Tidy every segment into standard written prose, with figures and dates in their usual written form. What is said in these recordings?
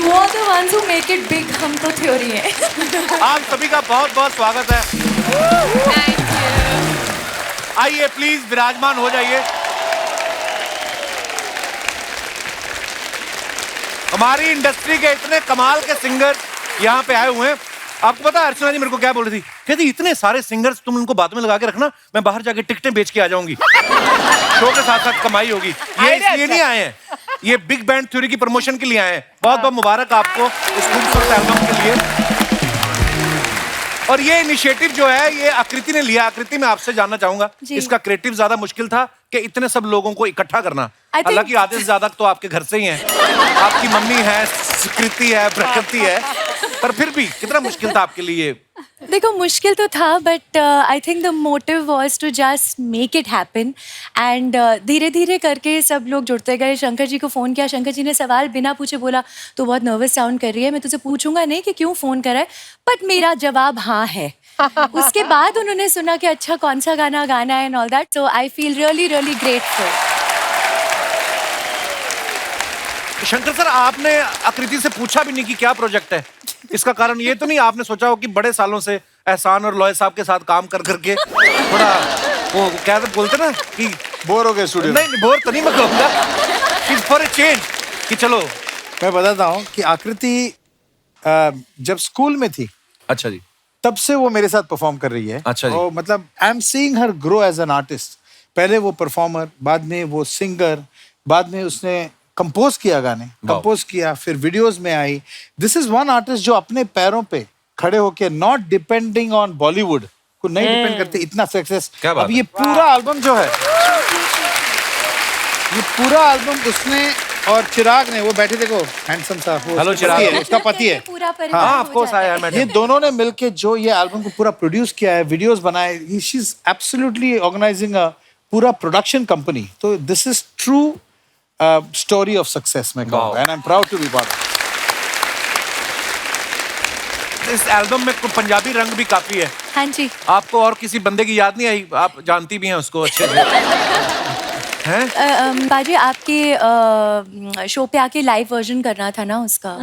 वो are the ones who make it big, हम तो थ्योरी है। आप सभी का बहुत बहुत स्वागत है। Thank you. आइए प्लीज विराजमान हो जाइए। हमारी इंडस्ट्री के इतने कमाल के सिंगर यहाँ पे आए हुए हैं। आपको पता है अर्चना जी मेरे को क्या बोल रही थी? कहती इतने सारे सिंगर्स तुम उनको बाद में लगा के रखना, मैं बाहर जाके टिकटें बेच के आ जाऊंगी। शो के साथ साथ कमाई होगी। ये इसलिए नहीं आए हैं, ये बिग बैंड थ्योरी की प्रमोशन के लिए आए हैं। बहुत बहुत मुबारक आपको इस खूबसूरत एल्बम के लिए। और ये इनिशिएटिव जो है ये आकृति ने लिया। आकृति, मैं आपसे जानना चाहूंगा, इसका क्रिएटिव ज्यादा मुश्किल था कि इतने सब लोगों को इकट्ठा करना? हालांकि आधे से ज्यादा तो आपके घर से ही हैं। आपकी मम्मी है, सुकृति है, प्रकृति है, पर फिर भी कितना मुश्किल था आपके लिए? देखो मुश्किल तो था, but I think the motive was to just make it happen. And धीरे धीरे करके सब लोग जुड़ते गए। शंकर जी को फ़ोन किया, शंकर जी ने सवाल बिना पूछे बोला, तो बहुत नर्वस साउंड कर रही है, मैं तुझे पूछूंगा नहीं कि क्यों फ़ोन करा है, बट मेरा जवाब हाँ है। उसके बाद उन्होंने सुना कि अच्छा कौन सा गाना गाना है and all that, so I feel really really grateful. Shankar sir, आपने आकृति से पूछा भी नहीं कि क्या प्रोजेक्ट है? इसका कारण ये तो नहीं आपने सोचा हो कि बड़े सालों से एहसान और लॉय साहब के साथ काम कर करके थोड़ा वो क्या बोलते ना कि बोर हो गए स्टूडियो? नहीं, बोर तो नहीं मैं कहूँगा कि फॉर ए चेंज कि चलो। मैं बताता हूँ कि आकृति जब स्कूल में थी, अच्छा जी, तब से वो मेरे साथ परफॉर्म कर रही है। अच्छा जी। और मतलब I am seeing her grow as an artist. पहले वो परफॉर्मर, बाद में वो सिंगर, बाद में उसने कंपोज किया गाने, कंपोज किया, फिर वीडियोस में आई। दिस इज वन आर्टिस्ट जो अपने पैरों पे खड़े होके, नॉट डिपेंडिंग ऑन बॉलीवुड को नहीं डिपेंड करते, इतना सक्सेस। अब ये पूरा एल्बम जो है, ये पूरा एल्बम उसने और चिराग ने, वो बैठे देखो हैंडसम सा, वो हेलो उसका चिराग। पति है, उसका पति है। पूरा हाँ ऑफ कोर्स आया है। ये दोनों ने मिलके जो ये एल्बम को पूरा प्रोड्यूस किया है, वीडियोस बनाए, she is absolutely organising a पूरा प्रोडक्शन कंपनी। तो this is true story of success मैं कहूँगा, and I am proud to be part of. इस एल्बम में पंजाबी रंग भी काफी है। हाँ जी। आपको और किसी बंदे की याद नहीं आई? आप जानती भी हैं उसको अच्छे से। हैं? बाजी आपके शो पे आके लाइव वर्जन करना था ना उसका,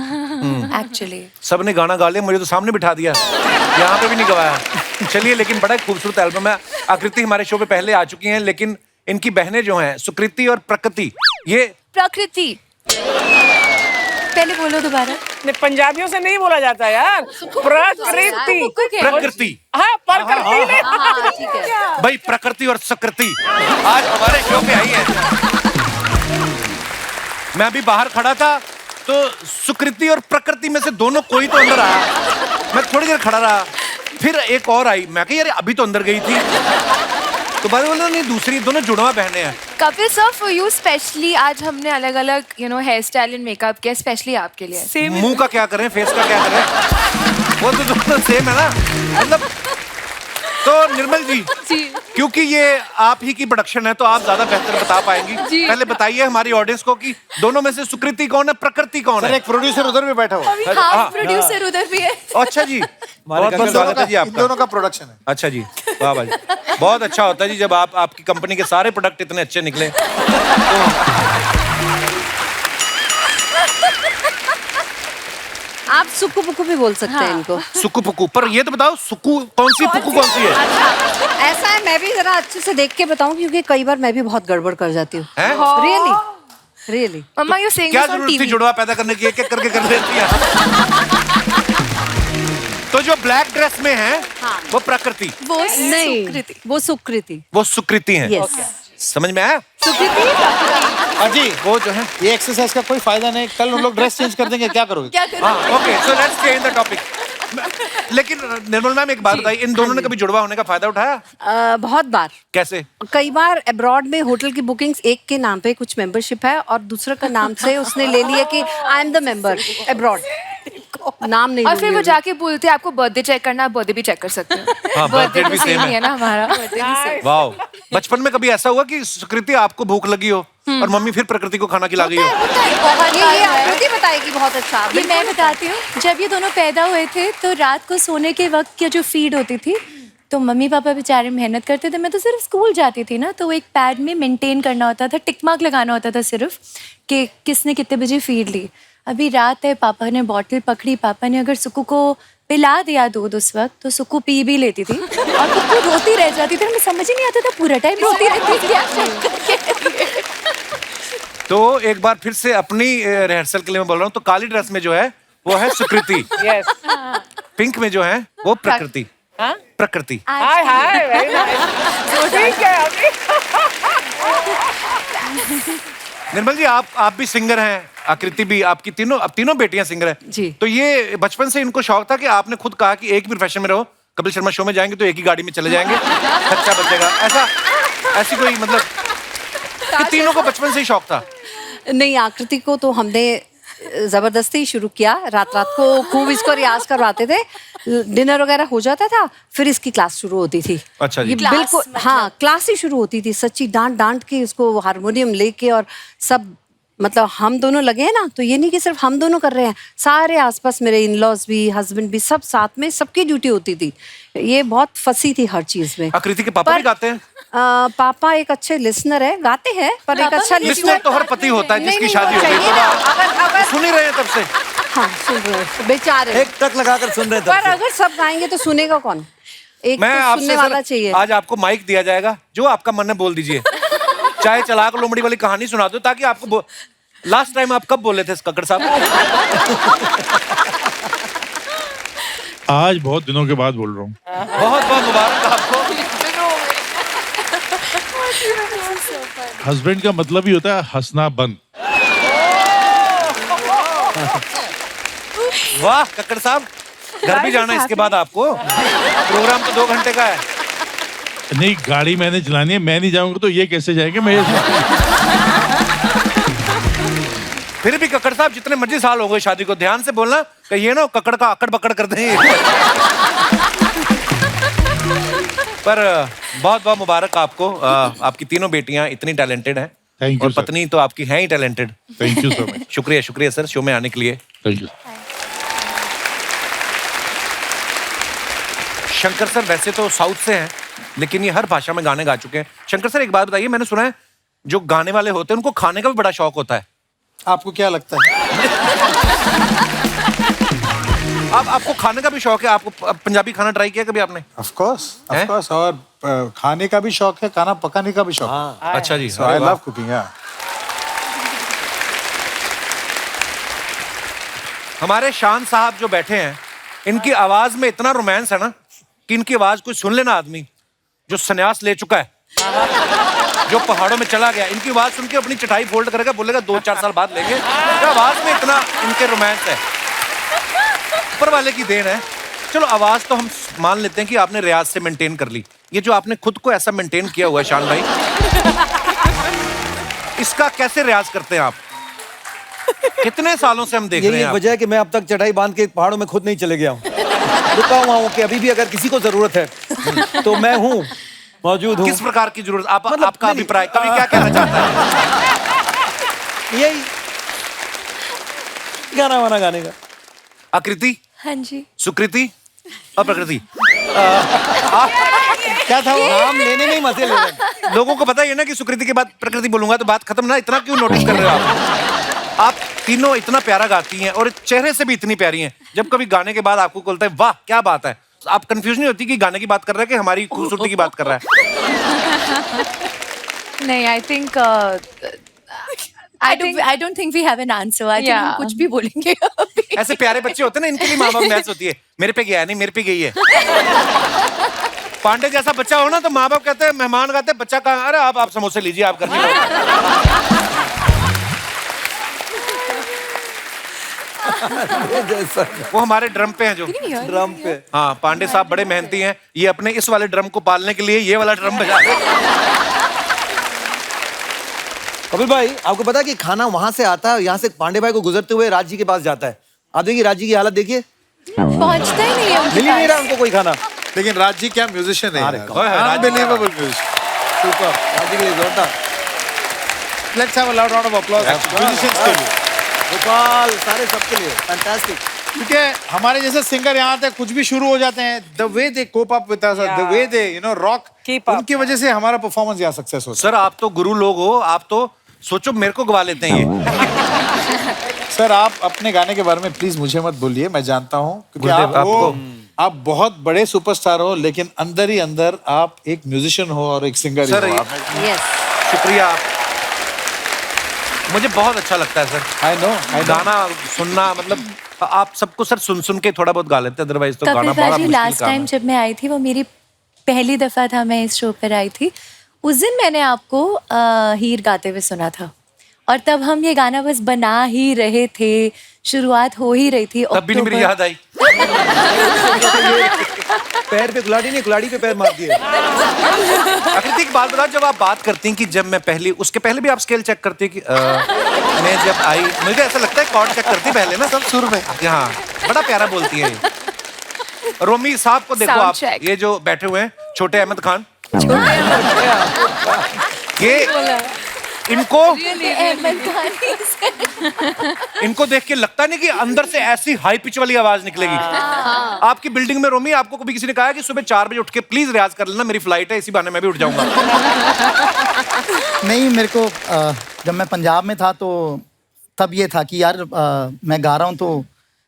एक्चुअली। सबने गाना गा लिया, मुझे तो सामने बिठा दिया, यहाँ पे भी नहीं गवाया। चलिए, लेकिन बड़ा खूबसूरत एल्बम है। आकृति हमारे शो पे पहले आ चुकी हैं, लेकिन इनकी बहनें जो हैं सुकृति और प्रकृति, ये प्रकृति पहले बोलो दोबारा। पंजाबियों से नहीं बोला जाता यार, प्रकृति। प्रकृति, हाँ प्रकृति। ठीक है भाई, प्रकृति और सुकृति आज हमारे शो पे आई है। मैं अभी बाहर खड़ा था तो सुकृति और प्रकृति में से दोनों कोई तो अंदर आया। मैं थोड़ी देर खड़ा रहा, फिर एक और आई, मैं कहा यार अभी तो अंदर गई थी, तो बाद में बोला नहीं दूसरी, दोनों जुड़वा बहनें हैं। Kapil sir, for you specially आज हमने अलग अलग हेयर स्टाइल एंड मेकअप किया स्पेशली आपके लिए। मुंह का क्या करें, फेस का क्या करें, वो तो दोनों सेम है ना, मतलब। तो निर्मल जी, क्योंकि ये आप ही की प्रोडक्शन है तो आप ज्यादा बेहतर बता पाएंगी। पहले बताइए हमारी ऑडियंस को कि दोनों में से सुकृति कौन है, प्रकृति कौन है? एक प्रोड्यूसर उधर भी बैठा हुआ है। हाफ प्रोड्यूसर उधर भी है। अच्छा जी, बहुत बहुत स्वागत है जी इन आपका। दोनों का प्रोडक्शन है। अच्छा जी, वाह भाई, बहुत अच्छा होता है जी जब आपकी कंपनी के सारे प्रोडक्ट इतने अच्छे निकले। आप सुक्कू पुक्कू भी बोल सकते हैं इनको। सुक्कू पुक्कू, पर ये तो बताओ सुक्कू कौन सी, पुक्कू कौन सी है? ऐसा है, मैं भी जरा अच्छे से देख के बताऊं, क्योंकि कई बार मैं भी बहुत गड़बड़ कर जाती हूँ। हैं? Really really. मम्मा यू सेइंग क्या दिस ऑन जरूरत थी टीवी? जुड़वा पैदा करने की, एक एक करके कर देती है। तो जो ब्लैक ड्रेस में है वो प्रकृति, वो नहीं, वो सुकृति। वो सुकृति है। यस, समझ में आया? अजी, वो जो है, ये एक्सरसाइज का कोई फायदा नहीं, कल हम लोग ड्रेस चेंज कर देंगे, क्या करोगे? क्या करूं? हाँ okay, so let's change the topic. लेकिन निर्मल मैम एक बात बताइए, इन दोनों ने कभी जुड़वा होने का फायदा उठाया? बहुत बार। कैसे? कई बार अब्रॉड में होटल की बुकिंग्स एक के नाम पे कुछ मेंबरशिप है और दूसरे का नाम से उसने ले लिया कि I am the member abroad, नाम नहीं। और फिर वो जाके बोलते हैं आपको बर्थडे चेक करना, आप बर्थडे भी चेक कर सकते हो। हाँ, बर्थडे birthday भी तो सेम same ही है ना हमारा। वाओ, बचपन में कभी ऐसा हुआ कि सुकृति आपको भूख लगी हो और मम्मी फिर प्रकृति को खाना खिला गई हो? ये आकृति बताएगी बहुत अच्छा। ये मैं बताती हूँ, जब ये दोनों पैदा हुए थे तो रात को सोने के वक्त की जो फीड होती थी, तो मम्मी पापा बेचारे मेहनत करते थे, मैं तो सिर्फ स्कूल जाती थी ना, तो वो एक पैड में मेंटेन करना होता था, टिक मार्क लगाना होता था सिर्फ कि किसने कितने बजे फीड ली। अभी रात है, पापा ने बॉटल पकड़ी, पापा ने अगर सुक्कू को पिला दिया दूध उस वक्त तो सुक्कू पी भी लेती थी और कुक्कू रोती रह जाती थी। हमें समझ ही नहीं आता था, पूरा टाइम रोती रहती थी। क्या शंकर के? तो एक बार फिर से अपनी रिहर्सल के लिए मैं बोल रहा हूँ, तो काली ड्रेस में जो है वो है सुकृति, यस पिंक में जो है वो प्रकृति। हाँ प्रकृति। हाय हाय वेरी नाइस ठीक है अभी निर्मल जी आप भी सिंगर हैं, आकृति भी, आपकी तीनों बेटियां सिंगर हैं जी। तो ये बचपन से इनको शौक था कि आपने खुद कहा कि एक ही प्रोफेशन में रहो, कपिल शर्मा शो में जाएंगे तो एक ही गाड़ी में चले जाएंगे, खर्चा बचेगा, ऐसी कोई मतलब कि तीनों को बचपन से ही शौक था? नहीं, आकृति को तो हमने जबरदस्ती शुरू किया। रात रात को खूब इसको रियाज करवाते थे, डिनर वगैरह हो जाता था, फिर इसकी क्लास शुरू होती थी। अच्छा जी। ये क्लास बिल्कुल मतलब? हाँ, क्लास ही शुरू होती थी सच्ची, डांट डांट के उसको हारमोनियम लेके, और सब मतलब हम दोनों लगे हैं ना, तो ये नहीं कि सिर्फ हम दोनों कर रहे हैं, सारे आसपास मेरे इन लॉज भी, हस्बैंड भी, सब साथ में, सबकी ड्यूटी होती थी। ये बहुत फंसी थी हर चीज में। आकृति के पापा भी गाते हैं? पापा एक अच्छे लिसनर है, गाते हैं, पर एक अच्छा लिसनर तो हर पति होता है जिसकी नहीं, शादी हो गई चाहिए तो ना, आप सुन ही रहे हैं तब से। हाँ सुन रहे हैं, बेचारे। एक टक लगाकर सुन रहे पर थे। अगर सब गाएंगे तो सुनेगा कौन? एक मैं तो आपसे सुनने वाला चाहिए। आज आपको माइक दिया जाएगा, जो आपका मन है बोल दीजिए, चाहे चलाक लोमड़ी वाली कहानी सुना दो, ताकि आपको लास्ट टाइम आप कब बोले थे कक्कड़ साहब? आज बहुत दिनों के बाद बोल रहा हूँ। बहुत बहुत मुबारक आपको। हस्बैंड का मतलब ही होता है हंसना बंद। वाह कक्कड़ साहब, घर भी जाना है इसके बाद आपको, प्रोग्राम तो 2 घंटे का है। नहीं, गाड़ी मैंने चलानी है, मैं नहीं जाऊंगा तो ये कैसे जाएंगे? मैं फिर भी कक्कड़ साहब जितने मर्जी साल हो गए शादी को, ध्यान से बोलना कहिए ना कक्कड़ का अकड़ बकड़ कर दें। पर बहुत बहुत मुबारक आपको, आपकी तीनों बेटियां इतनी टैलेंटेड हैं। Thank you, और sir. पत्नी तो आपकी है ही talented. Thank you so much. शुक्रिया शुक्रिया सर शो में आने के लिए। Thank you. शंकर सर वैसे तो साउथ से हैं, लेकिन ये हर भाषा में गाने गा चुके हैं। शंकर सर एक बात बताइए, मैंने सुना है जो गाने वाले होते हैं उनको खाने का भी बड़ा शौक होता है। आपको क्या लगता है? आपको खाने का भी शौक है? आपको पंजाबी खाना ट्राई किया कभी आपने? ऑफ कोर्स, और खाने का भी शौक है, खाना पकाने का भी शौक है। अच्छा जी, आई लव कुकिंग। हमारे शान साहब जो बैठे हैं, इनकी आवाज में इतना रोमांस है ना कि इनकी आवाज कोई सुन लेना आदमी जो सन्यास ले चुका है, जो पहाड़ों में चला गया, इनकी आवाज सुन के अपनी चटाई फोल्ड करेगा, बोलेगा 2-4 साल बाद लेंगे। तो आवाज में इतना इनके रोमांस है, ऊपर वाले की देन है। चलो आवाज तो हम मान लेते हैं कि आपने रियाज से मेंटेन कर ली, ये जो आपने खुद को ऐसा मेंटेन किया हुआ है शान भाई, इसका कैसे रियाज करते हैं आप? कितने सालों से हम देख रहे यही हैं एक आप? वजह है कि मैं अब तक चटाई बांध के पहाड़ों में खुद नहीं चले गया हूँ। रुका हुआ हूँ कि अभी भी अगर किसी को जरूरत है तो मैं हूँ, मौजूद हूँ। किस प्रकार की जरूरत? मतलब आपका नहीं, अभिप्राय कभी क्या कहना चाहता है? यही गाना वाना गाने का। आकृति, हाँ जी। सुकृति और प्रकृति, क्या था वो? नाम लेने में ही मजे ले रहे हैं। लोगों को पता ही है ना कि सुकृति के बाद प्रकृति बोलूंगा तो बात खत्म ना, इतना क्यों नोटिस कर रहे हो आप तीनों इतना प्यारा गाती हैं और चेहरे से भी इतनी प्यारी हैं। जब कभी गाने के बाद आपको बोलता है वाह क्या बात है, आप कंफ्यूज नहीं होती कि गाने की बात कर रहा है कि हमारी खूबसूरती की बात कर रहा है? नहीं, I think I don't think we have an answer. I think Yeah. हम कुछ भी बोलेंगे अभी। ऐसे प्यारे बच्चे होते हैं ना, इनके लिए माँ बाप बहस होती है, मेरे पे गया नहीं, मेरे पे गई है। पांडे जैसा बच्चा हो ना तो माँ बाप कहते हैं, मेहमान कहते हैं बच्चा कहाँ, अरे आप समोसे लीजिए, आप घर में। वो हमारे ड्रम पे हैं जो ड्रम पे। हाँ, पांडे साहब बड़े मेहनती हैं, ये अपने इस वाले ड्रम को पालने के लिए ये वाला ड्रम बजा रहे हैं। कपिल भाई, आपको पता है कि खाना वहां से आता है, यहाँ से पांडे भाई को गुजरते हुए राज जी के पास जाता है। आप देखिए राज जी की हालत देखिए, पहुंचता ही नहीं है उनके मिल ही नहीं पास। रहा उनको कोई खाना। लेकिन राज जी क्या म्यूजिशियन है, Raj ji unbelievable musician, super. Raj ji के लिए जोरदार। Let's have a loud round of applause musicians के लिए। गोपाल, सारे सबके लिए फैंटास्टिक। क्योंकि हमारे जैसे सिंगर यहाँ तक कुछ भी शुरू हो जाते हैं, the way they cope up with us, the way they rock, Keep up. उनकी वजह से हमारा परफॉर्मेंस यहाँ सक्सेस होता है। सर आप तो गुरु लोग हो, आप तो सोचो मेरे को गवा लेते हैं ये। सर आप अपने गाने के बारे में प्लीज मुझे मत बोलिए, मैं जानता हूँ क्योंकि गुरुदेव, आप बहुत बड़े सुपरस्टार हो, लेकिन अंदर ही अंदर आप एक म्यूजिशियन हो और एक सिंगर सर, हो। यस शुक्रिया आप, मुझे बहुत अच्छा लगता है सर। आई नो गाना सुनना, मतलब आप सबको सर सुन सुन के थोड़ा बहुत गा लेते हैं, अदरवाइज तो गाना कपिल बड़ा भाजी, मुश्किल लास्ट काम टाइम है। जब मैं आई थी वो मेरी पहली दफा था, मैं इस शो पर आई थी। उस दिन मैंने आपको हीर गाते हुए सुना था और तब हम ये गाना बस बना ही रहे थे, शुरुआत हो ही रही थी। तब भी नहीं मेरी याद आई। पैर पे कुल्हाड़ी नहीं, कुल्हाड़ी पे पैर मार दिए। आकृति एक बात बताओ, जब आप बात करती हैं कि जब मैं पहली, उसके पहले भी आप स्केल चेक करती हैं कि मैं जब आई, मुझे ऐसा लगता है कॉर्ड चेक करती पहले ना, सब सुर में। हाँ, बड़ा प्यारा बोलती है ये। रोमी साहब को देखो Sound आप, check. ये जो बैठे हुए हैं, छोटे अहमद खान, ये इनको इनको देख के लगता नहीं कि अंदर से ऐसी हाई पिच वाली आवाज निकलेगी। आपकी बिल्डिंग में रोमी, आपको कभी किसी ने कहा कि सुबह 4 बजे उठ के प्लीज रियाज कर लेना, मेरी फ्लाइट है, इसी बहाने मैं भी उठ जाऊंगा। नहीं, मेरे को जब मैं पंजाब में था तो तब ये था कि यार मैं गा रहा हूँ तो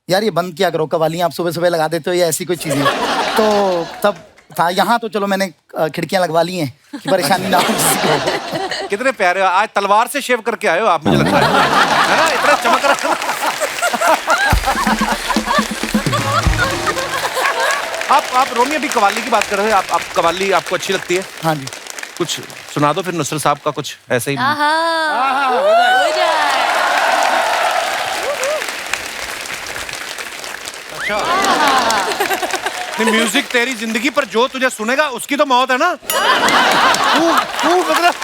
यार ये बंद किया करो, कवालियाँ आप सुबह सुबह लगा देते हो या ऐसी कोई चीज़ें। तो तब था, यहाँ तो चलो मैंने खिड़कियाँ लगवा ली हैं कि परेशानी ना हो किसी को। कितने प्यारे हो, आज तलवार से शेव करके आए हो आप, मुझे लगता है ना, इतना चमक रहा है। आप रोमी अभी कवाली की बात कर रहे थे, आप कवाली आपको अच्छी लगती है? हाँ जी। कुछ सुना दो फिर नुसरत साहब का कुछ ऐसे ही। हो जाए। नहीं, म्यूजिक तेरी जिंदगी, पर जो तुझे सुनेगा उसकी तो मौत है ना। तू मतलब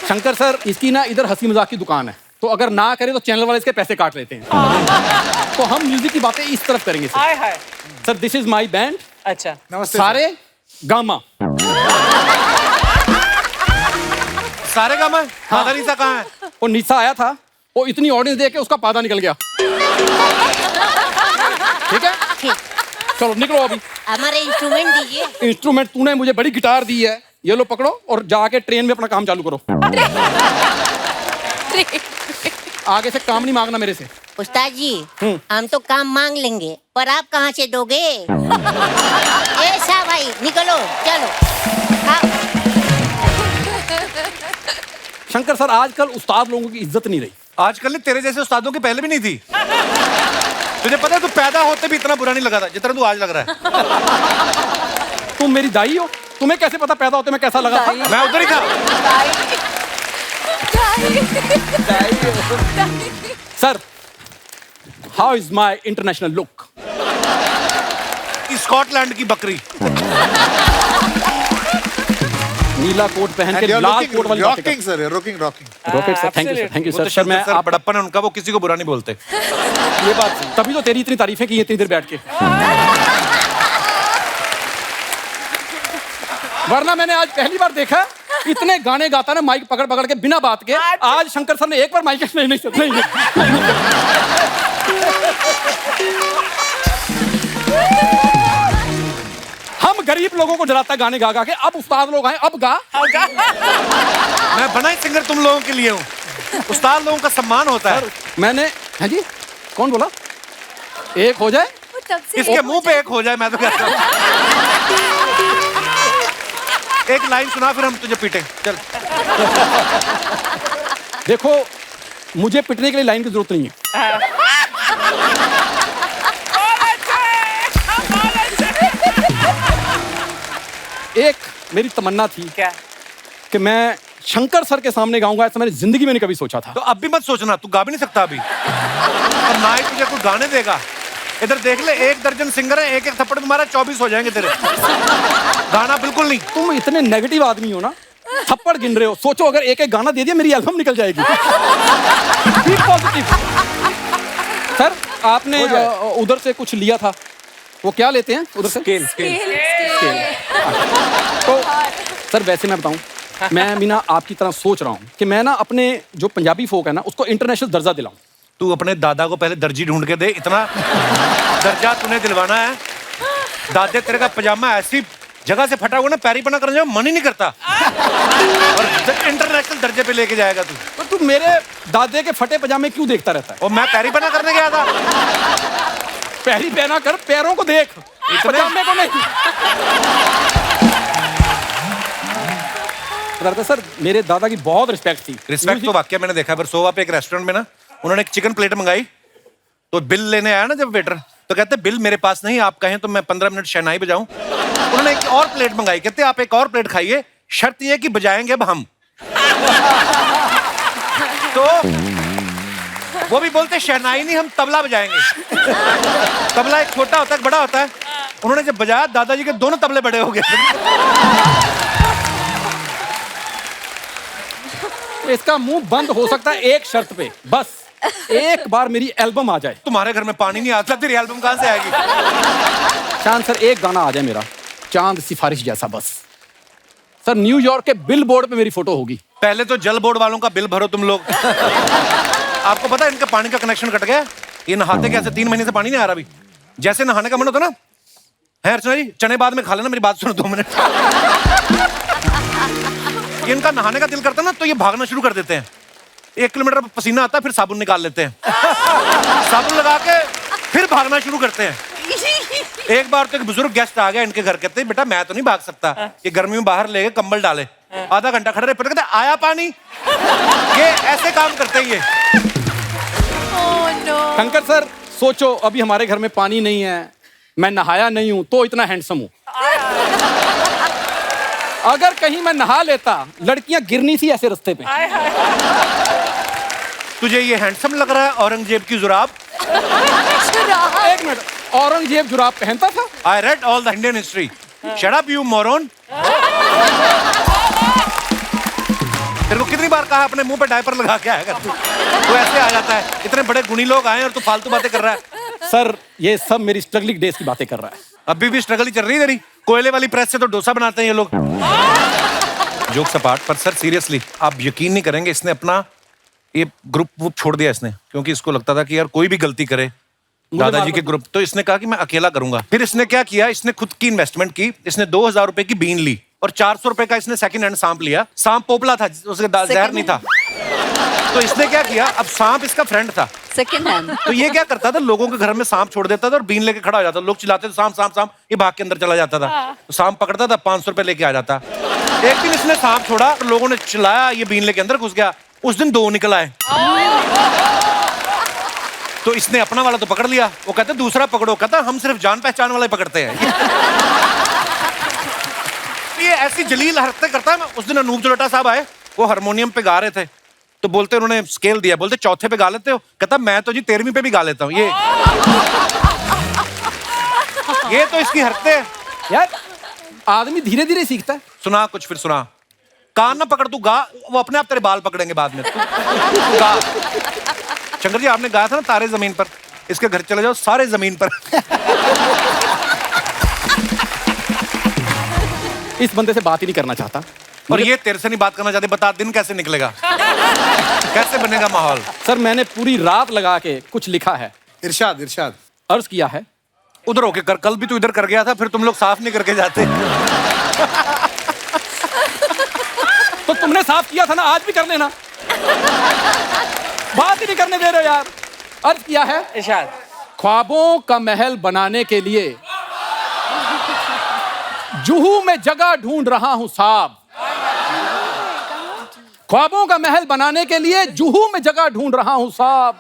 शंकर सर, इसकी ना इधर हंसी मजाक की दुकान है, तो अगर ना करे तो चैनल वाले इसके पैसे काट लेते हैं। तो हम म्यूजिक की बातें इस तरफ करेंगे sir. Hi hi. Sir this is my band, अच्छा, नमस्ते सारे गामा। सारे काम है। मादा नीसा कहाँ है? वो नीसा आया था, वो इतनी ऑडियंस देख के उसका पादा निकल गया। ठीक है, चलो निकलो अभी। हमारे इंस्ट्रूमेंट दीजिए। इंस्ट्रूमेंट तूने मुझे बड़ी गिटार दी है, ये लो पकड़ो और जाके ट्रेन में अपना काम चालू करो। आगे से काम नहीं मांगना मेरे से। उस्ताद जी, हम तो काम मांग लेंगे, पर आप कहाँ से दोगे? ऐसा भाई, निकलो, चलो। शंकर सर, आजकल उस्ताद लोगों की इज्जत नहीं रही। आजकल ने तेरे जैसे उस्तादों की पहले भी नहीं थी। तुझे पता है तू पैदा होते भी इतना बुरा नहीं लगा था जितना तू आज लग रहा है। तुम मेरी दाई हो, तुम्हें कैसे पता पैदा होते मैं कैसा लगा था? मैं उधर ही था। Sir, how is my international look? Scotland की बकरी। नीला कोट पहन के लाल कोट वाली बातें rocking sir, rocking rocket sir, thank you sir, thank you sir. Sir मैं सर बड़प्पन है उनका, वो किसी को बुरा नहीं बोलते। ये बात तभी तो तेरी इतनी तारीफें की इतनी देर बैठ के। वरना मैंने आज पहली बार देखा इतने गाने गाता ना माइक पकड़ पकड़ के बिना बात के। आज शंकर सर ने एक बार माइक नहीं। हम गरीब लोगों को डराता गाने गा गा के, अब उस्ताद लोग आए, अब गा। मैं बना ही सिंगर तुम लोगों के लिए हूँ। उस्ताद लोगों का सम्मान होता है। मैंने, है जी, कौन बोला एक हो जाए? इसके मुंह पे एक हो जाए, मैं तो कहता हूँ। एक लाइन सुना फिर हम तुझे पीटें, चल। देखो, मुझे पिटने के लिए लाइन की जरूरत नहीं है। एक मेरी तमन्ना थी क्या? कि मैं शंकर सर के सामने गाऊंगा, ऐसा मैंने जिंदगी में नहीं कभी सोचा था। तो अब भी मत सोचना, तू गा भी नहीं सकता अभी, और ना ही तुझे कोई गाने देगा। इधर देख ले, 1 दर्जन सिंगर है, एक एक थप्पड़ तुम्हारा 24 हो जाएंगे तेरे। गाना बिल्कुल नहीं। तुम इतने नेगेटिव आदमी हो ना, थप्पड़ गिन रहे हो। सोचो अगर एक एक गाना दे दिया, मेरी एल्बम निकल जाएगी। B positive. सर, आपने उधर से कुछ लिया था, वो क्या लेते हैं उधर से? स्केल। तो सर वैसे मैं बताऊं, मैं भी ना आपकी तरह सोच रहा हूं कि मैं ना अपने जो पंजाबी फोक है ना उसको इंटरनेशनल दर्जा दिलाऊं। तू अपने दादा को पहले दर्जी ढूंढ के दे, इतना दर्जा तूने दिलवाना है। दादे तेरे का पजामा ऐसी जगह से फटा हुआ ना पैरीपना करने जाओ मन ही नहीं करता। और इंटरनेशनल दर्जे पे लेके जाएगा तू। तो तू मेरे दादे के फटे पजामे क्यों देखता रहता है? और मैं पैरीपना करने गया था। पैरी पहना कर, पैरों को देख, पजामे को नहीं। सर मेरे दादा की बहुत रिस्पेक्ट थी। रिस्पेक्ट तो वाकई मैंने देखा। वर्सोवा पे एक रेस्टोरेंट में ना उन्होंने एक चिकन प्लेट मंगाई, तो बिल लेने आया ना जब वेटर, तो कहते बिल मेरे पास नहीं, आप कहें तो मैं 15 मिनट शहनाई बजाऊं। उन्होंने एक और प्लेट मंगाई, कहते आप एक और प्लेट खाइए, शर्त ये कि बजाएंगे अब हम। तो वो भी बोलते शहनाई नहीं, हम तबला बजाएंगे। तबला एक छोटा होता है, एक बड़ा होता है। उन्होंने जब बजाया, दादाजी के दोनों तबले बड़े हो गए। इसका मुंह बंद हो सकता है एक शर्त पे, बस एक बार मेरी एल्बम आ जाए। तुम्हारे घर में पानी नहीं आता, तेरी एल्बम कहां से आएगी? चांद सर एक गाना आ जाए मेरा, चांद सिफारिश जैसा बस। सर न्यूयॉर्क के बिल बोर्ड पे मेरी फोटो होगी। पहले तो जल बोर्ड वालों का बिल भरो तुम लोग। आपको पता है इनका पानी का कनेक्शन कट गया। ये नहाते कैसे, 3 महीने से पानी नहीं आ रहा अभी। जैसे नहाने का मन होता ना, है अर्चना जी, चने बाद में खा लेना, मेरी बात सुनो 2 मिनट। इनका नहाने का दिल करता ना तो ये भागना शुरू कर देते हैं। 1 किलोमीटर पसीना आता है, फिर साबुन निकाल लेते हैं। साबुन लगा के फिर भागना शुरू करते हैं। एक बार तो एक बुजुर्ग गेस्ट आ गया इनके घर, कहते हैं बेटा मैं तो नहीं भाग सकता, ये गर्मी में बाहर ले गए, कंबल डाले, आधा घंटा खड़े रहे, फिर कहते आया पानी। ये ऐसे काम करते हैं ये। शंकर सर सोचो, अभी हमारे घर में पानी नहीं है, मैं नहाया नहीं हूं तो इतना हैंडसम हूं। अगर कहीं मैं नहा लेता, लड़कियां गिरनी थी ऐसे रास्ते पे। तुझे ये हैंडसम लग रहा है औरंगजेब की जुराब? एक मिनट, औरंगजेब जुराब पहनता था? I read all the Indian history. Shut up, you moron. तेरे को कितनी बार कहा अपने मुंह पे डायपर लगा के आएगा तू? तू ऐसे आ जाता है, इतने बड़े गुणी लोग आए और तू फालतू बातें कर रहा है। सर ये सब मेरी स्ट्रगलिंग डेज की बातें कर रहा है। अभी भी स्ट्रगल ही चल रही है तेरी। कोयले वाली प्रेस से तो डोसा बनाते हैं ये लोग। जोक सपाट, पर सर सीरियसली आप यकीन नहीं करेंगे, इसने अपना ये ग्रुप छोड़ दिया इसने, क्योंकि इसको लगता था कि यार कोई भी गलती करे दादाजी के ग्रुप, तो इसने कहा कि मैं अकेला करूंगा। फिर इसने क्या किया, इसने खुद की इन्वेस्टमेंट की। इसने 2000 रुपए की बीन ली और 400 रुपए का इसने सेकंड हैंड सांप लिया। सांप पोपला था, उसका जहर नहीं था। तो इसने क्या किया, अब सांप इसका फ्रेंड था सेकंड हैंड। तो ये क्या करता था, लोगों के घर में सांप छोड़ देता था और बीन लेके खड़ा हो जाता। लोग चिल्लाते थे सांप सांप सांप, ये भाग के अंदर चला जाता था। तो सांप पकड़ता था, 500 रुपए लेके आ जाता। एक दिन इसने सांप छोड़ा और लोगों ने चिल्लाया, ये बीन लेके अंदर घुस गया। उस दिन 2 निकल आए। तो इसने अपना वाला तो पकड़ लिया। वो कहते दूसरा पकड़ो, कहता हम सिर्फ जान पहचान वाला ही पकड़ते हैं। ये ऐसी जलील हरकतें करता है। उस दिन अनूप जलोटा साहब आए, वो हारमोनियम पे गा रहे थे, तो बोलते उन्होंने स्केल दिया, बोलते चौथे पे गा लेते हो? कहता मैं तो जी 13वीं पे भी गा लेता हूँ। ये तो इसकी हरकतें हैं यार। आदमी धीरे धीरे सीखता है। सुना कुछ, फिर सुना। कान ना पकड़, तू गा, वो अपने आप तेरे बाल पकड़ेंगे बाद में। तू गा। शंकर जी आपने गाया था ना तारे जमीन पर, इसके घर चले जाओ सारे जमीन पर। इस बंदे से बात ही नहीं करना चाहता। और ये तेरे से नहीं बात करना चाहते। बता दिन कैसे निकलेगा, कैसे बनेगा माहौल? सर मैंने पूरी रात लगा के कुछ लिखा है। इरशाद इरशाद अर्ज किया है। उधर होके कर, कल भी तू इधर कर गया था, फिर तुम लोग साफ नहीं करके जाते। तो तुमने साफ किया था ना, आज भी कर लेना। बात ही नहीं करने दे रहे यार। अर्ज किया है, इरशाद। ख्वाबों का महल बनाने के लिए जुहू में जगह ढूंढ रहा हूं साहब। ख्वाबों का महल बनाने के लिए जुहू में जगह ढूंढ रहा हूं साहब।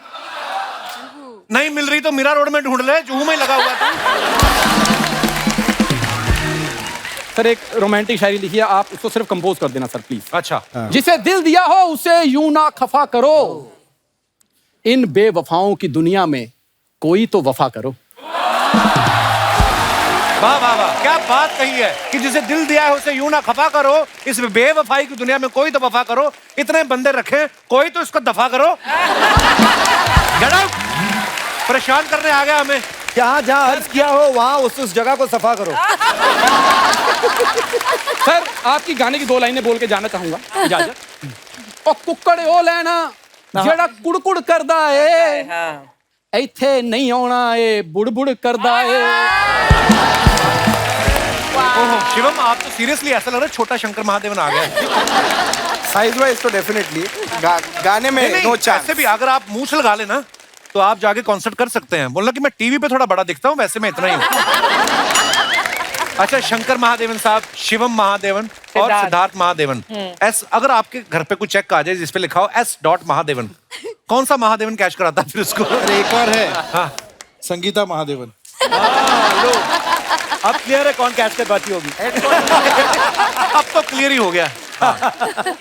नहीं मिल रही तो मीरा रोड में ढूंढ ले, जुहू में लगा हुआ था। सर एक रोमांटिक शायरी लिखी है, आप उसको सिर्फ कंपोज कर देना सर प्लीज। अच्छा। जिसे दिल दिया हो उसे यूं ना खफा करो, इन बेवफाओं की दुनिया में कोई तो वफा करो। वाह वाह वाह, क्या बात कही है कि जिसे दिल दिया है उसे यूं ना खफा करो, इस बेवफाई की दुनिया में कोई तो वफा करो। इतने बंदे रखे, कोई तो इसको दफा करो। परेशान करने आ गया हमें। जहाँ जहाँ अर्ज किया हो वहाँ उस जगह को सफा करो। सर आपकी गाने की 2 लाइनें बोल के जाना चाहूंगा, इजाजत? ओ कुक्कड़ ओ लेना जेड़ा कुड़-कुड़ करदा ए, इत्थे नहीं आउणा ए बुड़-बुड़ करदा ए। ओहो शिवम, आप तो सीरियसली ऐसा लग रहा है छोटा शंकर महादेवन आ गया। साइज वाइज तो डेफिनेटली गाने में नो चांस। ऐसे भी अगर आप मूछ लगा लेना तो आप जाके कॉन्सर्ट कर सकते हैं। बोलना कि मैं टीवी पे थोड़ा बड़ा दिखता हूँ, वैसे मैं इतना ही हूँ। अच्छा, शंकर महादेवन साहब, शिवम महादेवन और सिद्धार्थ महादेवन। एस, अगर आपके घर पे कोई चेक आ जाए जिसपे लिखा हो S. महादेवन, कौन सा महादेवन कैश कराता फिर उसको? अरे एक और है, हाँ, संगीता महादेवन। अब क्लियर है कौन कैच कर पाती होगी। अब तो क्लियर ही हो गया।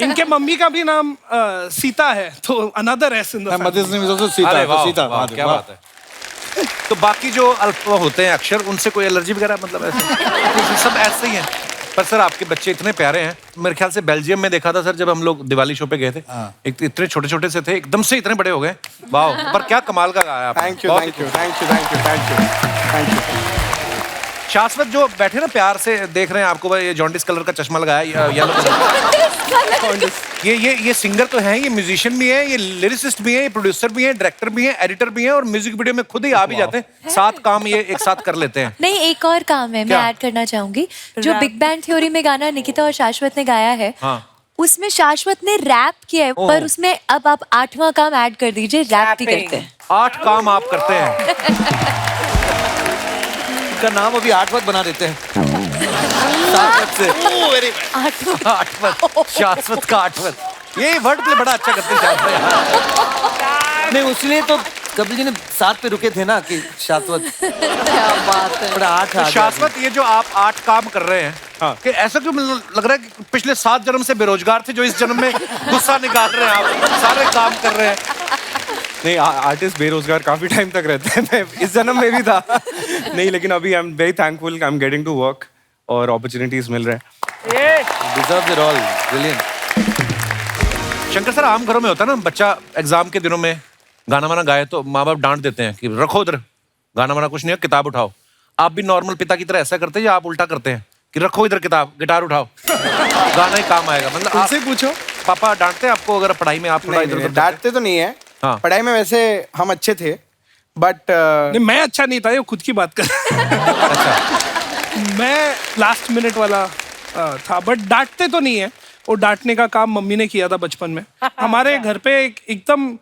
इनके मम्मी का भी नाम सीता है, तो another S in the mother's name is also Sita. अरे वाह, सीता वाह, महादेवन, क्या वाह। बात है। तो बाकी जो अल्प होते हैं अक्षर, उनसे कोई एलर्जी वगैरह मतलब ऐसे सब ऐसे ही है। पर सर आपके बच्चे इतने प्यारे हैं। मेरे ख्याल से बेल्जियम में देखा था सर, जब हम लोग दिवाली शो पे गए थे, एक इतने छोटे छोटे से थे, एकदम से इतने बड़े हो गए। वाह, पर क्या कमाल का गाया आपने। Thank you thank you thank you thank you thank you thank you. शाश्वत जो बैठे ना प्यार से देख रहे हैं आपको, ये जॉन्डिस कलर का चश्मा लगाया, येलो कलर। ये सिंगर तो हैं, ये म्यूजिशियन भी हैं, ये लिरिसिस्ट भी हैं, ये प्रोड्यूसर भी हैं, डायरेक्टर भी हैं, एडिटर भी हैं, और म्यूजिक वीडियो में खुद ही आ भी जाते हैं। 7 काम ये एक साथ कर लेते हैं। नहीं, एक और काम है, मैं ऐड करना चाहूंगी। जो बिग बैंग थ्योरी में गाना निकिता और शाश्वत ने गाया है, उसमें शाश्वत ने रैप किया है, पर उसमें अब आप 8वां काम ऐड कर दीजिए, रैप भी करते हैं। 8 काम आप करते हैं। का नाम अभी 8 बना देते हैं। शाश्वत से। शाश्वत का 8। ये वर्ड प्ले बड़ा अच्छा करते हैं। नहीं, उसलिए तो कपिल जी ने 7 पे रुके थे ना कि शाश्वत। क्या बात है। बड़ा 8 तो शाश्वत, ये जो आप 8 काम कर रहे हैं, कि ऐसा क्यों लग रहा है कि पिछले 7 जन्म से बेरोजगार थे, जो इस जन्म में गुस्सा निकाल रहे हैं, आप सारे काम कर रहे हैं। नहीं, आर्टिस्ट बेरोजगार काफी टाइम तक रहते हैं। मैं इस जन्म में भी था। नहीं, लेकिन अभी I am very thankful, I am getting to work और अपॉर्चुनिटीज मिल रहे हैं। Deserve it all, brilliant. Shankar sir, आम घरों में होता है ना, बच्चा एग्जाम के दिनों में गाना वाना गाए तो माँ बाप डांट देते हैं कि रखो उधर, गाना वाना कुछ नहीं है, किताब उठाओ। आप भी नॉर्मल पिता की तरह ऐसा करते हैं या आप उल्टा करते हैं कि रखो इधर किताब, गिटार उठाओ, गाना ही काम आएगा? मतलब उनसे पूछो, पापा डांटते हैं आपको अगर पढ़ाई में आप थोड़ा इधर उधर? डांटते तो नहीं है। हाँ। पढ़ाई में वैसे हम अच्छे थे, बट नहीं, मैं अच्छा नहीं था, ये खुद की बात कर। मैं लास्ट मिनट वाला था, बट डांटते तो नहीं है। और डांटने का काम मम्मी ने किया था बचपन में। हमारे घर पे एकदम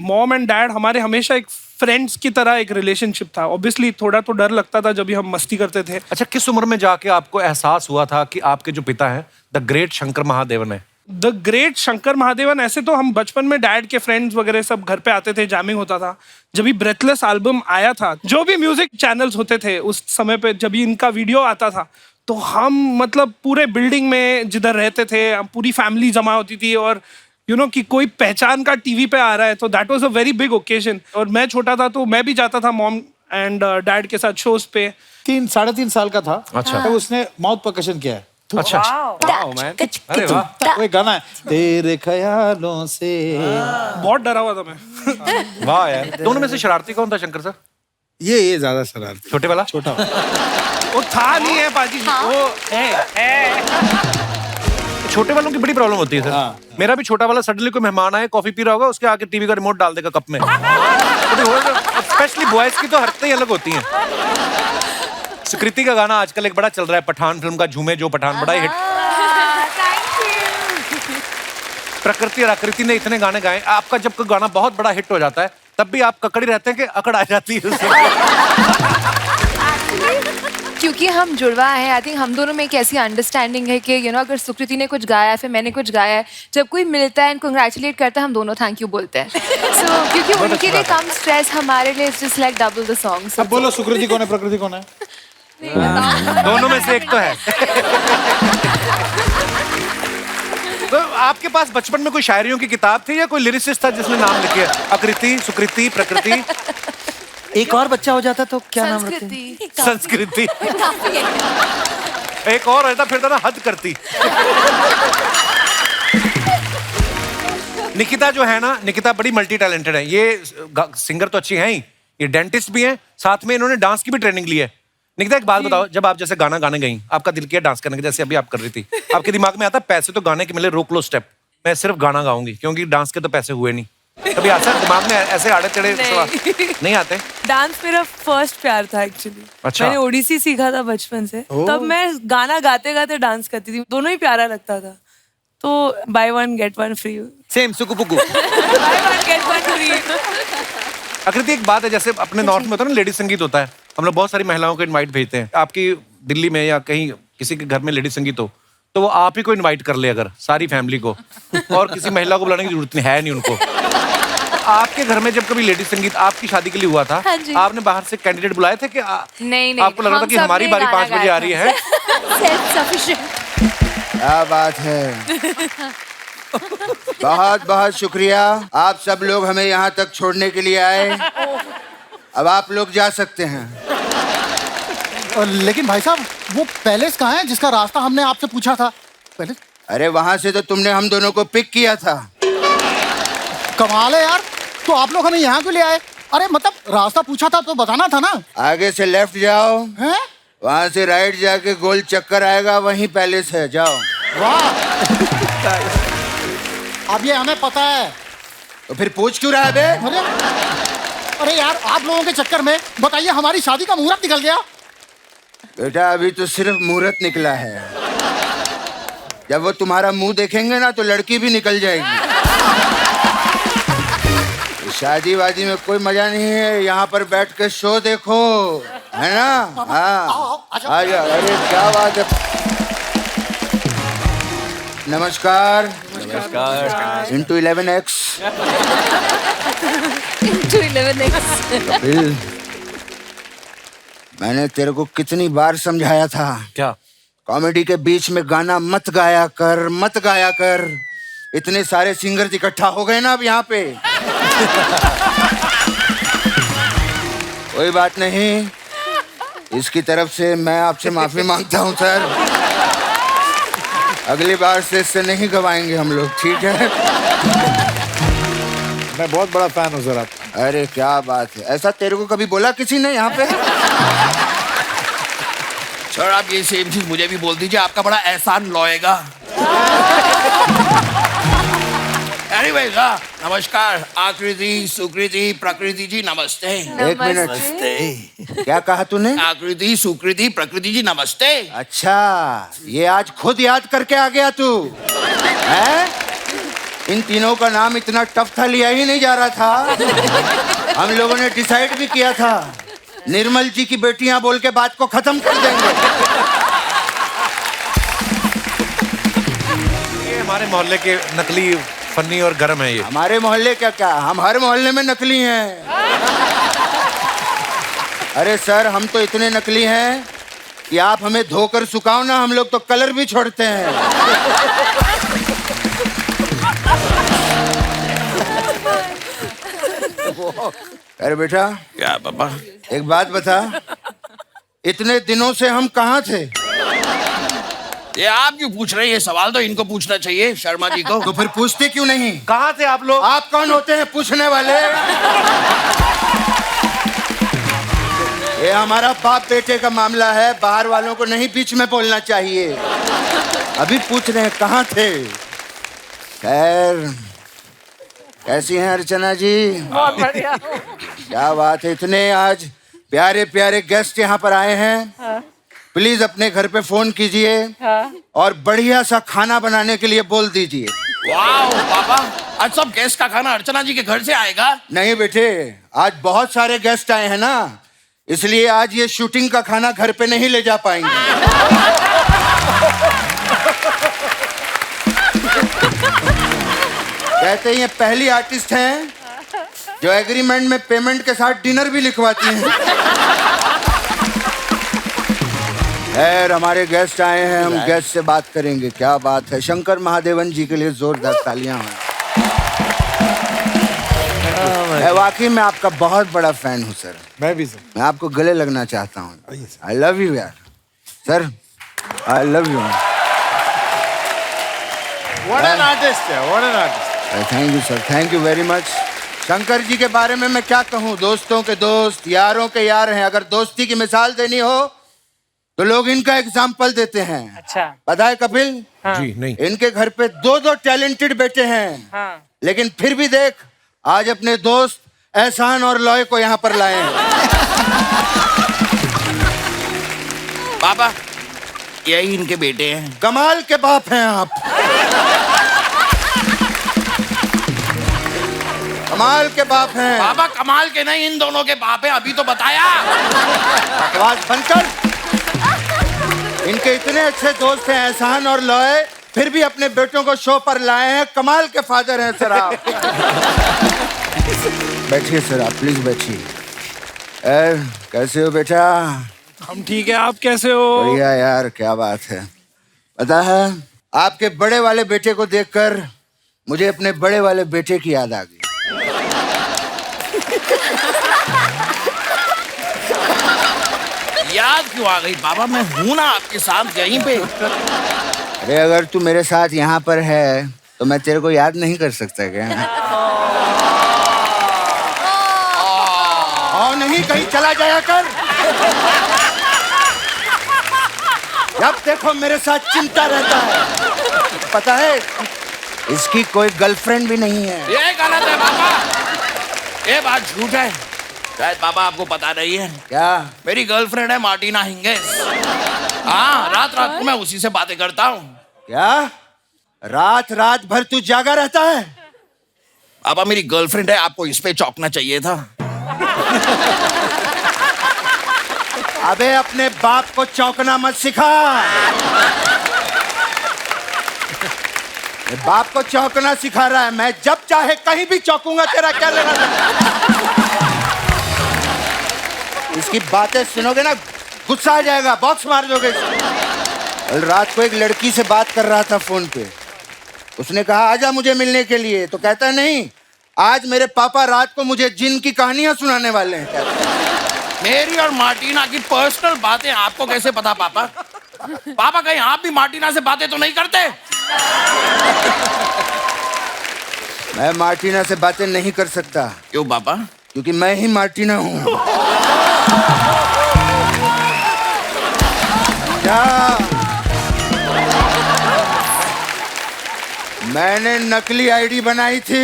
मॉम एंड डैड हमारे हमेशा एक फ्रेंड्स की तरह एक रिलेशनशिप था। ऑब्वियसली थोड़ा तो डर लगता था जब भी हम मस्ती करते थे। अच्छा, किस उम्र में जाके आपको एहसास हुआ था कि आपके जो पिता हैं द ग्रेट शंकर महादेवन है? द ग्रेट शंकर महादेवन, ऐसे तो हम बचपन में डैड के फ्रेंड्स वगैरह सब घर पे आते थे, जैमिंग होता था। जब भी ब्रेथलेस एल्बम आया था, जो भी म्यूजिक चैनल्स होते थे उस समय पे, जब भी इनका वीडियो आता था, तो हम मतलब पूरे बिल्डिंग में जिधर रहते थे, पूरी फैमिली जमा होती थी। और कि कोई पहचान का टीवी पे आ रहा है, तो that was a very big occasion. और मैं छोटा था तो मैं भी जाता था मॉम एंड डैड के साथ शोज पे। 3-3.5 साल का था। अच्छा। तो उसने माउथ परकशन किया है। अच्छा, अरे वाह, वो एक गाना है, तेरे ख्यालों से। बहुत डरा हुआ था मैं। वाह यार। दोनों में से शरारती कौन था शंकर सर? ये ज्यादा शरारती। छोटे वाला? छोटा। वो था नहीं है पाजी, वो है। छोटे वालों की बड़ी प्रॉब्लम होती है सर। मेरा भी छोटा वाला सडनली कोई मेहमान आए, कॉफी पी रहा होगा, उसके आके टीवी का रिमोट डाल देगा कप में। स्पेशली बॉयज की तो हरकतें ही अलग होती हैं। सुकृति का गाना आजकल एक बड़ा चल रहा है, पठान फिल्म का, झूमे जो पठान, बड़ा ही हिट। प्रकृति और आकृति ने इतने गाने गाए। आपका जब कोई गाना बहुत बड़ा हिट हो जाता है, तब भी आप ककड़ी रहते हैं कि अकड़ आ जाती है उसमें? क्योंकि हम जुड़वा हैं, आई थिंक हम दोनों में एक ऐसी अंडरस्टैंडिंग है कि अगर सुकृति ने कुछ गाया है, फिर मैंने कुछ गाया है, जब कोई मिलता है एंड कंग्रेचुलेट करता है, हम दोनों थैंक यू बोलते हैं। सो क्योंकि उनके लिए कम स्ट्रेस, हमारे लिए it's just like double the song. अब बोलो, सुकृति कौन है, प्रकृति कौन है? दोनों में से एक तो है। तो आपके पास बचपन में कोई शायरियों की किताब थी या कोई लिरिसिस्ट था जिसने नाम लिखे? आकृति, सुकृति, प्रकृति। एक और बच्चा हो जाता तो क्या नाम रखते? संस्कृति। एक और रहता फिर था ना, हद करती। निकिता जो है ना, निकिता बड़ी मल्टी टैलेंटेड है। ये सिंगर तो अच्छी है ही, ये डेंटिस्ट भी हैं, साथ में इन्होंने डांस की भी ट्रेनिंग ली है। निकिता, एक बात बताओ, जब आप जैसे गाना गाने गई, आपका दिल किया डांस करने का, जैसे अभी आप कर रही थी, आपके दिमाग में आता पैसे तो गाने के मिले, रोक लो स्टेप, मैं सिर्फ गाना गाऊंगी क्योंकि डांस के तो पैसे हुए नहीं, कभी आता है दिमाग में ऐसे आड़े टेढ़े सवाल नहीं आते? डांस मेरा फर्स्ट प्यार था एक्चुअली। अच्छा। मैंने ओडिसी सीखा था बचपन से, तब मैं गाना गाते गाते डांस करती थी, दोनों ही प्यारा लगता था। तो buy one get one free. Same सुकुपुकु। Buy one get one free. Aakriti एक बात है, जैसे अपने नॉर्थ में होता है ना लेडी संगीत होता है, हम लोग बहुत सारी महिलाओं को इनवाइट भेजते हैं। आपकी दिल्ली में या कहीं किसी के घर में लेडी संगीत हो तो वो आप ही को इनवाइट कर ले, अगर सारी फैमिली को, और किसी महिला को बुलाने की जरूरत है नहीं उनको। आपके घर में जब कभी लेडी संगीत आपकी शादी के लिए हुआ था, हाँ जी। आपने बाहर से कैंडिडेट बुलाए थे कि नहीं आपको लग रहा था हम कि सब हमारी ने बारी गाना 5 बजे गाया आ रही था। है? Self sufficient. क्या बात है। बहुत बहुत शुक्रिया, आप सब लोग हमें यहाँ तक छोड़ने के लिए आए। अब आप लोग जा सकते हैं। लेकिन भाई साहब, वो पैलेस कहाँ है जिसका रास्ता हमने आपसे पूछा था? पैलेस? अरे वहां से तो तुमने हम दोनों को पिक किया था। कमाल है यार, तो आप लोग हमें यहाँ क्यों ले आए? अरे मतलब रास्ता पूछा था तो बताना था ना। आगे से लेफ्ट जाओ, हैं? वहां से राइट जाके गोल चक्कर आएगा, वहीं पैलेस है, जाओ। वाह। अब ये हमें पता है। तो फिर पूछ क्यों रहा है बे? अरे यार, आप लोगों के चक्कर में बताइए हमारी शादी का मुहूर्त निकल गया। बेटा अभी तो सिर्फ मुहूर्त निकला है, जब वो तुम्हारा मुंह देखेंगे ना तो लड़की भी निकल जाएगी। शादी वादी में कोई मजा नहीं है, यहाँ पर बैठ के शो देखो, है ना? हाँ आ जाओ। अरे क्या बात है। नमस्कार। नमस्कार। Into 11x। Into 11x। Kapil, मैंने तेरे को कितनी बार समझाया था, क्या? कॉमेडी के बीच में गाना मत गाया कर, मत गाया कर। इतने सारे सिंगर्स इकट्ठा हो गए ना अब यहाँ पे। कोई बात नहीं, इसकी तरफ से मैं आपसे माफी मांगता हूँ सर। अगली बार से इससे नहीं गवाएंगे हम लोग, ठीक है? मैं बहुत बड़ा फैन हूँ सर आपका। अरे क्या बात है, ऐसा तेरे को कभी बोला किसी ने यहाँ पे? सर आप ये सेम चीज मुझे भी बोल दीजिए, आपका बड़ा एहसान लौएगा। एनीवेज, नमस्कार आकृति, सुकृति, प्रकृति जी नमस्ते। एक मिनट, नमस्ते। क्या कहा तूने? आकृति, सुकृति, प्रकृति जी नमस्ते। अच्छा, ये आज खुद याद करके आ गया तू, हैं? इन तीनों का नाम इतना टफ था, लिया ही नहीं जा रहा था। हम लोगों ने डिसाइड भी किया था, निर्मल जी की बेटियां बोल के बात को खत्म कर देंगे। ये हमारे मोहल्ले के नकली फन्नी और गरम है ये। हमारे मोहल्ले क्या, हम हर मोहल्ले में नकली हैं। अरे सर, हम तो इतने नकली हैं कि आप हमें धोकर सुखाओ ना, हम लोग तो कलर भी छोड़ते हैं। अरे बेटा, क्या पापा? एक बात बता, इतने दिनों से हम कहाँ थे? ये आप क्यों पूछ रहे हैं? ये सवाल तो इनको पूछना चाहिए, शर्मा जी को। तो फिर पूछते क्यों नहीं? कहाँ थे आप लोग? आप कौन होते हैं पूछने वाले? ये हमारा बाप बेटे का मामला है, बाहर वालों को नहीं बीच में बोलना चाहिए। अभी पूछ रहे हैं कहाँ थे। खैर, कैसी हैं अर्चना जी? बहुत बढ़िया। क्या बात है, इतने आज प्यारे प्यारे गेस्ट यहाँ पर आए हैं। हाँ। प्लीज अपने घर पे फोन कीजिए हाँ। और बढ़िया सा खाना बनाने के लिए बोल दीजिए। वाह पापा, आज सब गेस्ट का खाना अर्चना जी के घर से आएगा? नहीं बेटे, आज बहुत सारे गेस्ट आए हैं ना, इसलिए आज ये शूटिंग का खाना घर पे नहीं ले जा पाएंगे। कहते हैं ये पहली आर्टिस्ट हैं जो एग्रीमेंट में पेमेंट के साथ डिनर भी लिखवाती हैं। खैर, हमारे गेस्ट आए हैं, हम गेस्ट से बात करेंगे। क्या बात है, शंकर महादेवन जी के लिए जोरदार तालियां हैं। मैं वाकई में आपका बहुत बड़ा फैन हूँ सर। मैं भी सर। मैं आपको गले लगना चाहता हूँ। आई लव यू यार sir, I love you. What an artist, yeah, what an artist. Thank you sir, thank you very much. Shankar ji के बारे में मैं क्या कहूँ, दोस्तों के दोस्त, यारों के यार हैं। अगर दोस्ती की मिसाल देनी हो तो लोग इनका एग्जाम्पल देते हैं। अच्छा। पता है कपिल? जी नहीं। इनके घर पे 2 टैलेंटेड बेटे हैं। हाँ। लेकिन फिर भी देख, आज अपने दोस्त एहसान और लॉय को यहाँ पर लाए हैं। पापा यही इनके बेटे हैं। कमाल के बाप हैं आप, कमाल के बाप हैं। पापा कमाल के नहीं, इन दोनों के बाप है, अभी तो बताया। बकवास बंद कर। इनके इतने अच्छे दोस्त हैं एहसान और लॉय, फिर भी अपने बेटों को शो पर लाए हैं। कमाल के फादर हैं सर आप। बैठिए सर आप, प्लीज बैठिए। कैसे हो बेटा? हम ठीक है, आप कैसे हो? बढ़िया यार, क्या बात है। पता है आपके बड़े वाले बेटे को देखकर मुझे अपने बड़े वाले बेटे की याद आ गई। याद क्यों आ गई पापा? मैं हूं ना आपके साथ यहीं पे। अरे अगर तू मेरे साथ यहाँ पर है तो मैं तेरे को याद नहीं कर सकता क्या? और नहीं कहीं चला जाया कर। जब देखो मेरे साथ चिंता रहता है। पता है इसकी कोई गर्लफ्रेंड भी नहीं है। ये गलत है पापा, ये बात झूठ है। शायद पापा आपको पता नहीं है। क्या? मेरी गर्लफ्रेंड है मार्टिना हिंगिस। हाँ, रात रात को मैं उसी से बातें करता हूँ। क्या? रात रात भर तू जागा रहता है? पापा मेरी गर्लफ्रेंड है, आपको इस पे चौंकना चाहिए था। अबे अपने बाप को चौंकना मत सिखा। बाप को चौंकना सिखा रहा है। मैं जब चाहे कहीं भी चौंकूंगा, तेरा क्या लेना देना? इसकी बातें सुनोगे ना गुस्सा आ जाएगा, बॉक्स मार दोगे। कल रात को एक लड़की से बात कर रहा था फोन पे। उसने कहा आजा मुझे मिलने के लिए, तो कहता नहीं आज मेरे पापा रात को मुझे जिन की कहानियां सुनाने वाले हैं। मेरी और मार्टिना की पर्सनल बातें आपको कैसे पता पापा? पापा कहीं आप भी मार्टिना से बातें तो नहीं करते? मैं मार्टिना से बातें नहीं कर सकता। क्यों पापा? क्योंकि मैं ही मार्टिना हूँ। क्या? मैंने नकली आईडी बनाई थी।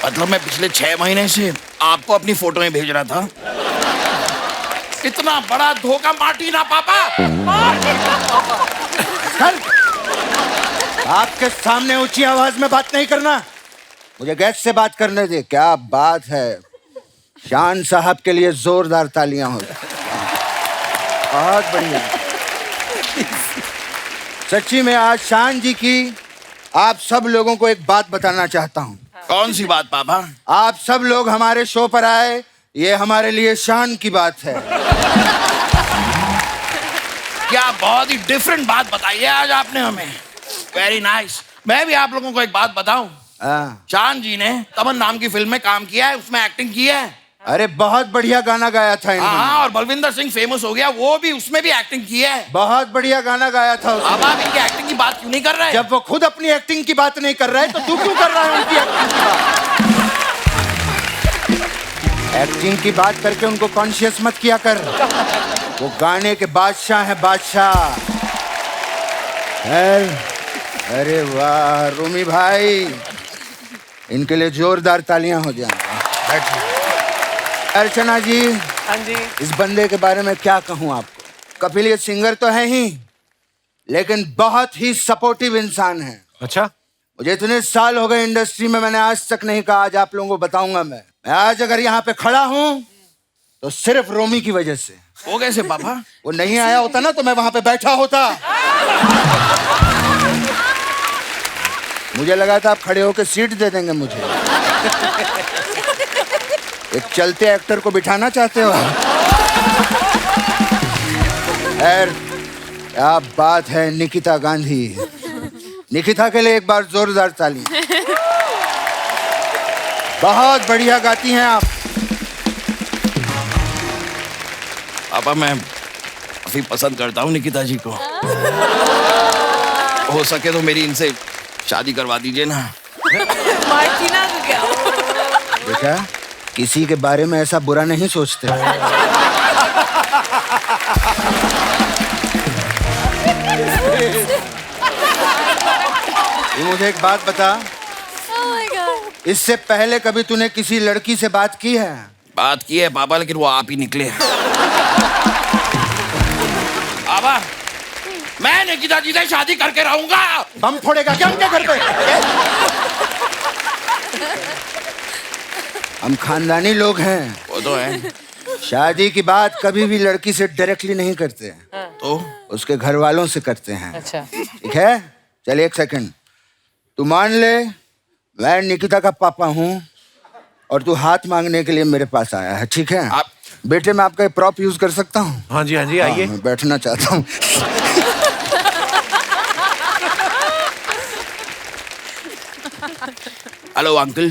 मतलब मैं पिछले 6 महीने से आपको अपनी फोटोएं भेज रहा था। इतना बड़ा धोखा मार्टिना पापा। चल। आपके सामने ऊंची आवाज में बात नहीं करना। मुझे गैस से बात करने दे। क्या बात है। शान साहब के लिए जोरदार तालियां हो। बहुत बढ़िया। सच्ची में आज शान जी की आप सब लोगों को एक बात बताना चाहता हूँ। कौन सी बात पापा? आप सब लोग हमारे शो पर आए, ये हमारे लिए शान की बात है। क्या बहुत ही डिफरेंट बात बताई है आज आपने हमें। Very nice. मैं भी आप लोगों को एक बात बताऊं। शान जी ने तमन नाम की फिल्म में काम किया है, उसमें एक्टिंग की है। अरे बहुत बढ़िया गाना गाया था इन्होंने। हाँ, और बलविंदर सिंह फेमस हो गया, वो भी उसमें भी एक्टिंग की है। बहुत बढ़िया गाना गाया था उसने। अब आप इनकी एक्टिंग की बात क्यों नहीं कर रहे? जब वो खुद अपनी एक्टिंग की बात नहीं कर रहे तो तू क्यों कर रहा है उनकी एक्टिंग की बात? एक्टिंग की बात करके उनको कॉन्शियस मत किया कर। वो गाने के बादशाह है, बादशाह। अरे वाह रूमी भाई, इनके लिए जोरदार तालियां हो जाएंगी। बैठिए। अर्चना जी। हाँ जी। इस बंदे के बारे में क्या कहूं आपको। कपिल ये सिंगर तो है ही, लेकिन बहुत ही सपोर्टिव इंसान है। अच्छा? मुझे इतने साल हो गए इंडस्ट्री में, मैंने आज तक नहीं कहा। आज आप लोगों को बताऊंगा। मैं आज अगर यहाँ पे खड़ा हूं तो सिर्फ रोमी की वजह से। वो कैसे पापा? वो नहीं आया होता ना तो मैं वहां पे बैठा होता। मुझे लगा था आप खड़े होकर सीट दे देंगे मुझे। एक चलते एक्टर को बिठाना चाहते हो? क्या बात है। निकिता गांधी। निकिता के लिए एक बार जोरदार ताली। बहुत बढ़िया गाती हैं आप। पापा मैं काफी पसंद करता हूँ निकिता जी को। हो सके तो मेरी इनसे शादी करवा दीजिए ना। मार्टिना को क्या? बेटा किसी के बारे में ऐसा बुरा नहीं सोचते। तू मुझे एक बात बता। इससे पहले कभी तूने किसी लड़की से बात की है? बात की है पापा, लेकिन वो आप ही निकले। पापा, मैं निकिता जी से शादी करके रहूंगा। बम फोड़ेगा क्या उनके घर पे? हम खानदानी लोग हैं। वो तो है। शादी की बात कभी भी लड़की से डायरेक्टली नहीं करते, तो उसके घर वालों से करते हैं। अच्छा। ठीक है, चल एक सेकंड। तू मान ले मैं निकिता का पापा हूँ और तू हाथ मांगने के लिए मेरे पास आया है, ठीक है? आप बेटे मैं आपका प्रॉप यूज कर सकता हूँ? हाँ जी आइए। मैं बैठना चाहता हूँ। Hello uncle.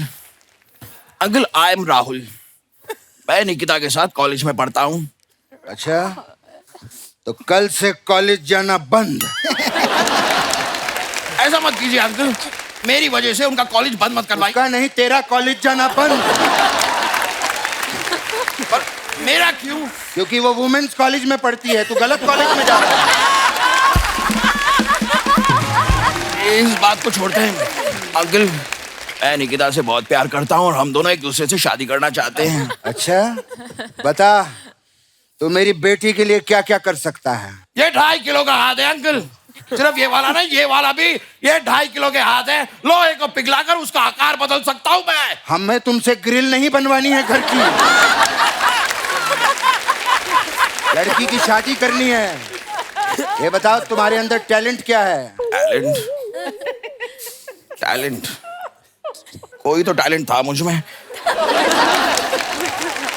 Uncle I am Rahul. मैं निकिता के साथ कॉलेज में पढ़ता हूँ। अच्छा, तो कल से कॉलेज जाना बंद। ऐसा मत कीजिए अंकल, मेरी वजह से उनका कॉलेज बंद मत करवाइए। उसका नहीं, तेरा कॉलेज जाना बंद। पर मेरा क्यों? क्योंकि वो वुमेन्स कॉलेज में पढ़ती है, तू गलत कॉलेज में जा रहा है। इस बात को छोड़ते हैं अंकल। मैं निकिता से बहुत प्यार करता हूँ और हम दोनों एक दूसरे से शादी करना चाहते हैं। अच्छा, बता तू मेरी बेटी के लिए क्या क्या कर सकता है? ये 2.5 किलो का हाथ है अंकल। सिर्फ ये वाला नहीं, ये वाला भी। ये 2.5 किलो के हाथ है। लोहे को पिघलाकर उसका आकार बदल सकता हूँ मैं। हमें तुमसे ग्रिल नहीं बनवानी है घर की। लड़की की शादी करनी है। ये बताओ तुम्हारे अंदर टैलेंट क्या है? टैलेंट? टैलेंट? कोई तो टैलेंट था मुझ में।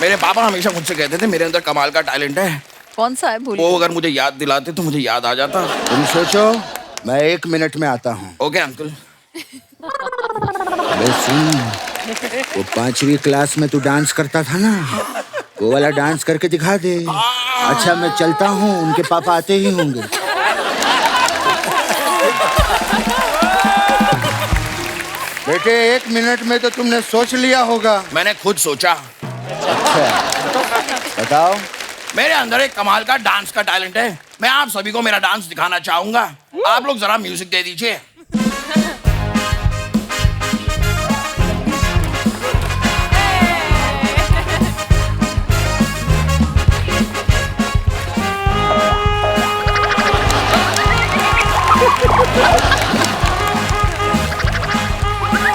मेरे पापा हमेशा मुझसे कहते थे मेरे अंदर कमाल का टैलेंट है। कौन सा है? बोलिए। वो अगर मुझे याद दिलाते तो मुझे याद आ जाता। तुम सोचो, मैं 1 मिनट में आता हूँ। Okay uncle. अबे सुन, वो 5वीं क्लास में तू डांस करता था ना, वो वाला डांस करके दिखा दे। अच्छा मैं चलता हूँ, उनके पापा आते ही होंगे। बेटे 1 मिनट में तो तुमने सोच लिया होगा। मैंने खुद सोचा। अच्छा बताओ। मेरे अंदर एक कमाल का डांस का टैलेंट है। मैं आप सभी को मेरा डांस दिखाना चाहूंगा। आप लोग जरा म्यूजिक दे दीजिए।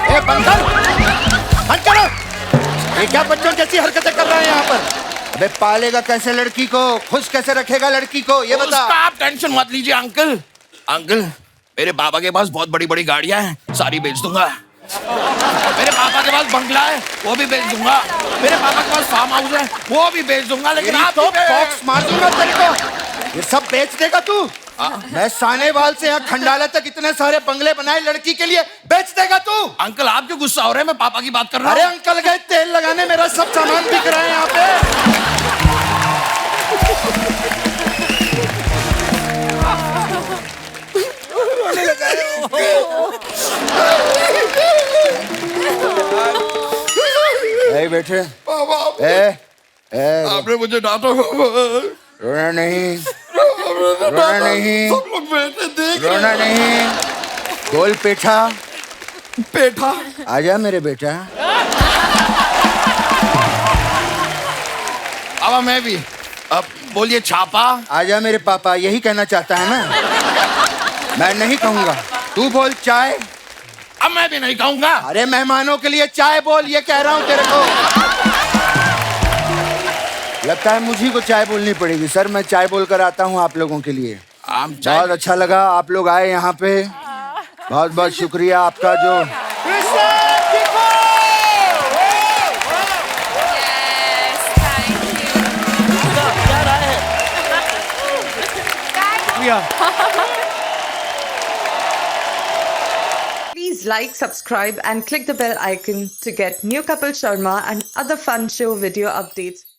ए बंद करो। ये क्या बच्चों जैसी हरकतें कर रहे हैं यहाँ पर? अबे पालेगा कैसे लड़की को, खुश कैसे रखेगा लड़की को, ये बता। उसका आप टेंशन मत लीजिए अंकल। अंकल मेरे पापा के पास बहुत बड़ी बड़ी गाड़ियां हैं, सारी बेच दूंगा। मेरे पापा के पास बंगला है, वो भी बेच दूंगा। मेरे पापा के पास फार्म हाउस है, वो भी बेच दूंगा। लेकिन आप तो बॉक्स मार दूंगा तेरे को। ये सब बेच देगा तू? मैं सानेवाल से यहाँ खंडाला तक इतने सारे बंगले बनाए लड़की के लिए, बेच देगा तू? अंकल आप क्यों गुस्सा हो रहे हैं? मैं पापा की बात कर रहा हूँ। अरे अंकल गए तेल लगाने, मेरा सब सामान बिक रहा है यहाँ पे। बैठे आपने मुझे डांटा। रोना नहीं, रोना नहीं, रोना नहीं। गोल पेठा, पेठा आजा मेरे बेटा। अब मैं भी। अब बोलिए छापा। आजा मेरे पापा, यही कहना चाहता है ना? मैं नहीं कहूंगा, तू बोल चाय। अब मैं भी नहीं कहूंगा। अरे मेहमानों के लिए चाय बोल, ये कह रहा हूं तेरे को। लगता है मुझी को चाय बोलनी पड़ेगी। सर मैं चाय बोलकर आता हूं आप लोगों के लिए। बहुत अच्छा लगा आप लोग आए यहाँ पे, बहुत बहुत शुक्रिया आपका। जो Please like, subscribe and click the bell icon to get new Kapil Sharma and other fun show video updates.